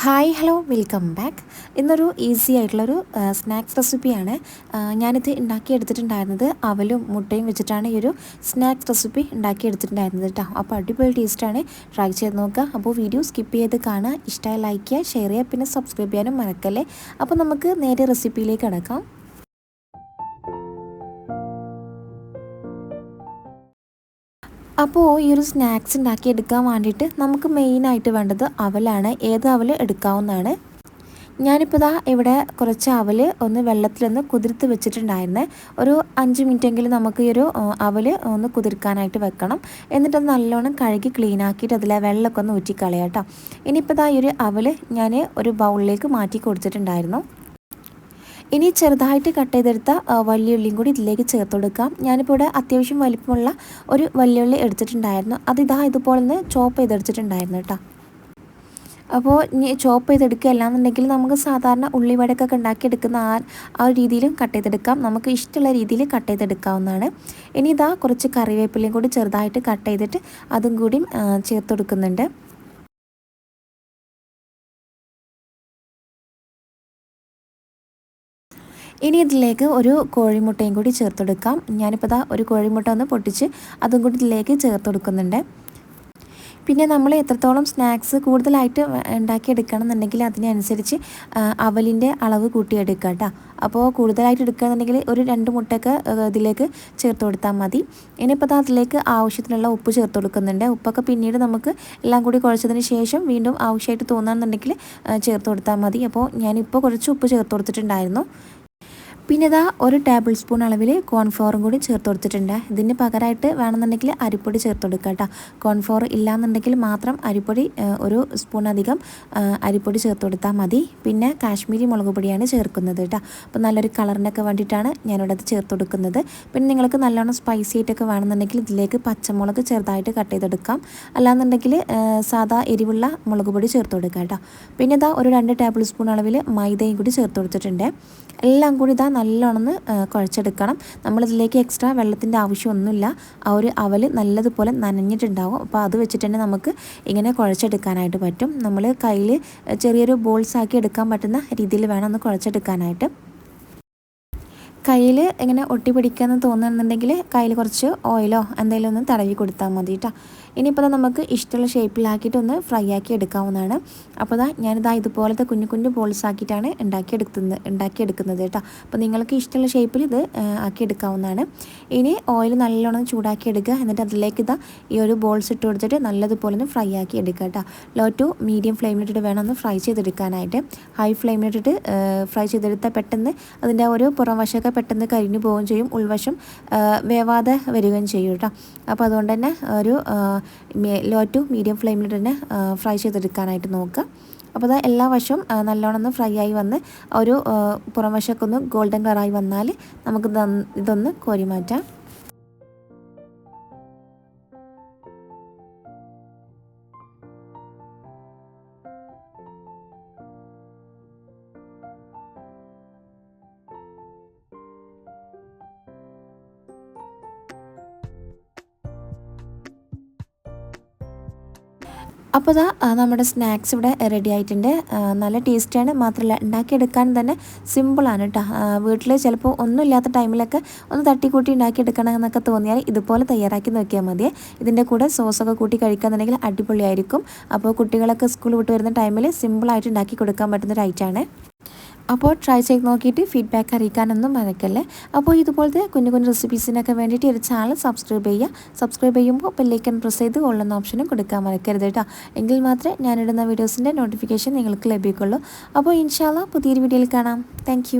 Hi hello welcome back. ഇന്നൊരു easy ആയിട്ടുള്ളൊരു snacks റെസിപ്പിയാണ് ഞാനിത് ഉണ്ടാക്കിയെടുത്തിട്ടുണ്ടായിരുന്നത്. അവലും മുട്ടയും വെച്ചിട്ടാണ് ഈ ഒരു സ്നാക്സ് റെസിപ്പി ഉണ്ടാക്കിയെടുത്തിട്ടുണ്ടായിരുന്നത് കേട്ടോ. അപ്പോൾ അടിപൊളി ടേസ്റ്റാണ്, ട്രൈ ചെയ്ത് നോക്കുക. അപ്പോൾ വീഡിയോ സ്കിപ്പ് ചെയ്ത് കാണുക, ഇഷ്ടമായി ലൈക്ക് ചെയ്യുക, ഷെയർ ചെയ്യുക, പിന്നെ സബ്സ്ക്രൈബ് ചെയ്യാനും മറക്കല്ലേ. അപ്പോൾ നമുക്ക് നേരെ റെസിപ്പിയിലേക്ക് കിടക്കാം. അപ്പോൾ ഈ ഒരു സ്നാക്സ് ഉണ്ടാക്കിയെടുക്കാൻ വേണ്ടിയിട്ട് നമുക്ക് മെയിനായിട്ട് വേണ്ടത് അവലാണ്. ഏത് അവൽ എടുക്കാവുന്നതാണ്. ഞാനിപ്പോൾ ഇവിടെ കുറച്ച് അവൽ വെള്ളത്തിലൊന്ന് കുതിർത്ത് വെച്ചിട്ടുണ്ടായിരുന്നേ. ഒരു 5 മിനിറ്റെങ്കിലും നമുക്ക് ഈ ഒരു അവൽ ഒന്ന് കുതിർക്കാനായിട്ട് വെക്കണം. എന്നിട്ട് നല്ലോണം കഴുകി ക്ലീൻ ആക്കിയിട്ട് അതിലെ വെള്ളമൊക്കെ ഒന്ന് ഊറ്റിക്കളയാം കേട്ടോ. ഇനിയിപ്പോൾ ഈ ഒരു അവൽ ഞാൻ ഒരു ബൗളിലേക്ക് മാറ്റി കൊടുത്തിട്ടുണ്ടായിരുന്നു. ഇനി ചെറുതായിട്ട് കട്ട് ചെയ്തെടുത്ത വലിയ ഉള്ളിയും കൂടി ഇതിലേക്ക് ചേർത്ത് കൊടുക്കാം. ഞാനിപ്പോൾ ഇവിടെ അത്യാവശ്യം വലിപ്പമുള്ള ഒരു വലിയ ഉള്ളി എടുത്തിട്ടുണ്ടായിരുന്നു. ഇതുപോലെ ഒന്ന് ചോപ്പ് ചെയ്തെടുത്തിട്ടുണ്ടായിരുന്നു കേട്ടോ. അപ്പോൾ ഇനി ചോപ്പ് ചെയ്തെടുക്കുക അല്ലാന്നുണ്ടെങ്കിൽ നമുക്ക് സാധാരണ ഉള്ളിവടക്കൊക്കെ ഉണ്ടാക്കിയെടുക്കുന്ന ആ ഒരു രീതിയിലും കട്ട് ചെയ്തെടുക്കാം. നമുക്ക് ഇഷ്ടമുള്ള രീതിയിൽ കട്ട് ചെയ്തെടുക്കാവുന്നതാണ്. ഇനി കുറച്ച് കറിവേപ്പിലയും കൂടി ചെറുതായിട്ട് കട്ട് ചെയ്തിട്ട് അതും കൂടി ചേർത്ത് കൊടുക്കുന്നുണ്ട്. ഇനി ഇതിലേക്ക് ഒരു കോഴിമുട്ടയും കൂടി ചേർത്ത് കൊടുക്കാം. ഞാനിപ്പോൾ ഒരു കോഴിമുട്ട ഒന്ന് പൊട്ടിച്ച് അതും കൂടി ഇതിലേക്ക് ചേർത്ത് കൊടുക്കുന്നുണ്ട്. പിന്നെ നമ്മൾ എത്രത്തോളം സ്നാക്സ് കൂടുതലായിട്ട് ഉണ്ടാക്കിയെടുക്കണം എന്നുണ്ടെങ്കിൽ അതിനനുസരിച്ച് അവലിൻ്റെ അളവ് കൂട്ടിയെടുക്കുക കേട്ടോ. അപ്പോൾ കൂടുതലായിട്ട് എടുക്കുകയാണെന്നുണ്ടെങ്കിൽ ഒരു 2 മുട്ടയൊക്കെ ഇതിലേക്ക് ചേർത്ത് കൊടുത്താൽ മതി. ഇനിയിപ്പോൾ അതിലേക്ക് ആവശ്യത്തിനുള്ള ഉപ്പ് ചേർത്ത് കൊടുക്കുന്നുണ്ട്. ഉപ്പൊക്കെ പിന്നീട് നമുക്ക് എല്ലാം കൂടി കുഴച്ചതിന് ശേഷം വീണ്ടും ആവശ്യമായിട്ട് തോന്നുകയാണെന്നുണ്ടെങ്കിൽ ചേർത്ത് കൊടുത്താൽ മതി. അപ്പോൾ ഞാനിപ്പോൾ കുറച്ച് ഉപ്പ് ചേർത്ത് കൊടുത്തിട്ടുണ്ടായിരുന്നു. പിന്നെ ഒരു ടേബിൾ സ്പൂൺ അളവിൽ കോൺഫ്ലോറും കൂടി ചേർത്ത് കൊടുത്തിട്ടുണ്ട്. ഇതിന് പകരമായിട്ട് വേണമെന്നുണ്ടെങ്കിൽ അരിപ്പൊടി ചേർത്ത് കൊടുക്കുക കേട്ടോ. കോൺഫ്ലോർ ഇല്ലാന്നുണ്ടെങ്കിൽ മാത്രം അരിപ്പൊടി ഒരു സ്പൂൺ അധികം അരിപ്പൊടി ചേർത്ത് കൊടുത്താൽ മതി. പിന്നെ കാശ്മീരി മുളക് പൊടിയാണ് ചേർക്കുന്നത് കേട്ടോ. അപ്പോൾ നല്ലൊരു കളറിനൊക്കെ വേണ്ടിയിട്ടാണ് ഞാനിവിടെ അത് ചേർത്ത് കൊടുക്കുന്നത്. പിന്നെ നിങ്ങൾക്ക് നല്ലോണം സ്പൈസി ആയിട്ടൊക്കെ വേണമെന്നുണ്ടെങ്കിൽ ഇതിലേക്ക് പച്ചമുളക് ചെറുതായിട്ട് കട്ട് ചെയ്തെടുക്കാം. അല്ലാന്നുണ്ടെങ്കിൽ സാധാ എരിവുള്ള മുളക് പൊടി ചേർത്ത് കൊടുക്കുക കേട്ടോ. പിന്നെ ഒരു 2 ടേബിൾ സ്പൂൺ അളവിൽ മൈദയും കൂടി ചേർത്ത് കൊടുത്തിട്ടുണ്ട്. എല്ലാം കൂടി നല്ലോണം കുഴച്ചെടുക്കണം. നമ്മളിതിലേക്ക് എക്സ്ട്രാ വെള്ളത്തിൻ്റെ ആവശ്യമൊന്നുമില്ല. ആ ഒരു അവൽ നല്ലതുപോലെ നനഞ്ഞിട്ടുണ്ടാവും. അപ്പോൾ അത് വെച്ചിട്ട് തന്നെ നമുക്ക് ഇങ്ങനെ കുഴച്ചെടുക്കാനായിട്ട് പറ്റും. നമ്മൾ കയ്യിൽ ചെറിയൊരു ബോൾസ് ആക്കി എടുക്കാൻ പറ്റുന്ന രീതിയിൽ വേണം ഒന്ന് കുഴച്ചെടുക്കാനായിട്ട്. കയ്യിൽ ഇങ്ങനെ ഒട്ടി പിടിക്കാമെന്ന് തോന്നുന്നുണ്ടെങ്കിൽ കയ്യിൽ കുറച്ച് ഓയിലോ എന്തെങ്കിലും ഒന്ന് തടവി കൊടുത്താൽ മതി കേട്ടോ. ഇനിയിപ്പോൾ നമുക്ക് ഇഷ്ടമുള്ള ഷേപ്പിലാക്കിയിട്ട് ഒന്ന് ഫ്രൈ ആക്കി എടുക്കാവുന്നതാണ്. അപ്പോൾ ഇതുപോലത്തെ കുഞ്ഞു കുഞ്ഞു ബോൾസ് ആക്കിയിട്ടാണ് ഉണ്ടാക്കിയെടുക്കുന്നത് കേട്ടോ. അപ്പോൾ നിങ്ങൾക്ക് ഇഷ്ടമുള്ള ഷേപ്പിൽ ഇത് ആക്കിയെടുക്കാവുന്നതാണ്. ഇനി ഓയിൽ നല്ലോണം ചൂടാക്കി എടുക്കുക. എന്നിട്ട് അതിലേക്ക് ഈ ഒരു ബോൾസ് ഇട്ട് കൊടുത്തിട്ട് നല്ലതുപോലെ ഒന്ന് ഫ്രൈ ആക്കി എടുക്കുക കേട്ടോ. ലോ ടു മീഡിയം ഫ്ലെയിമിലിട്ടിട്ട് വേണം ഒന്ന് ഫ്രൈ ചെയ്തെടുക്കാനായിട്ട്. ഹൈ ഫ്ലെയിമിലിട്ടിട്ട് ഫ്രൈ ചെയ്തെടുത്താൽ പെട്ടെന്ന് അതിൻ്റെ ഒരു പുറം വശമൊക്കെ പെട്ടെന്ന് കരിഞ്ഞു പോവുകയും ചെയ്യും, ഉൾവശം വേവാതെ വരികയും ചെയ്യും കേട്ടോ. അപ്പോൾ അതുകൊണ്ട് തന്നെ ഒരു ലോ ടു മീഡിയം ഫ്ലെയിമിൽ തന്നെ ഫ്രൈ ചെയ്തെടുക്കാനായിട്ട് നോക്കുക. അപ്പോൾ എല്ലാ വശവും നല്ലോണം ഒന്ന് ഫ്രൈ ആയി വന്ന് ഒരു പുറം വശമൊക്കെ ഒന്ന് ഗോൾഡൻ കളറായി വന്നാൽ നമുക്ക് ഇതൊന്ന് കോരി മാറ്റാം. അപ്പോൾ നമ്മുടെ സ്നാക്സ് ഇവിടെ റെഡി ആയിട്ടുണ്ട്. നല്ല ടേസ്റ്റാണ്. മാത്രമല്ല ഉണ്ടാക്കിയെടുക്കാൻ തന്നെ സിമ്പിളാണ് കേട്ടോ. വീട്ടിൽ ചിലപ്പോൾ ഒന്നുമില്ലാത്ത ടൈമിലൊക്കെ ഒന്ന് തട്ടിക്കൂട്ടി ഉണ്ടാക്കിയെടുക്കണം എന്നൊക്കെ തോന്നിയാൽ ഇതുപോലെ തയ്യാറാക്കി നോക്കിയാൽ മതി. ഇതിൻ്റെ കൂടെ സോസൊക്കെ കൂട്ടി കഴിക്കുകയെന്നുണ്ടെങ്കിൽ അടിപൊളിയായിരിക്കും. അപ്പോൾ കുട്ടികളൊക്കെ സ്കൂൾ വിട്ട് വരുന്ന ടൈമിൽ സിമ്പിളായിട്ട് ഉണ്ടാക്കി കൊടുക്കാൻ പറ്റുന്നൊരു ഐറ്റമാണ്. അപ്പോൾ ട്രൈ ചെയ്ത് നോക്കിയിട്ട് ഫീഡ്ബാക്ക് അറിയിക്കാനൊന്നും മറക്കല്ലേ. അപ്പോൾ ഇതുപോലത്തെ കുഞ്ഞു കുഞ്ഞു റെസിപ്പീസിനൊക്കെ വേണ്ടിയിട്ട് ഒരു ചാനൽ സബ്സ്ക്രൈബ് ചെയ്യുക. സബ്സ്ക്രൈബ് ചെയ്യുമ്പോൾ ബെല്ലൈക്കൺ പ്രസ് ചെയ്ത് ഓളുന്ന ഓപ്ഷനും കൊടുക്കാൻ മറക്കരുത് കേട്ടോ. എങ്കിൽ മാത്രമേ ഞാനിടുന്ന വീഡിയോസിൻ്റെ നോട്ടിഫിക്കേഷൻ നിങ്ങൾക്ക് ലഭിക്കുള്ളൂ. അപ്പോൾ ഇൻഷാ അല്ലാഹ് പുതിയൊരു വീഡിയോയിൽ കാണാം. താങ്ക്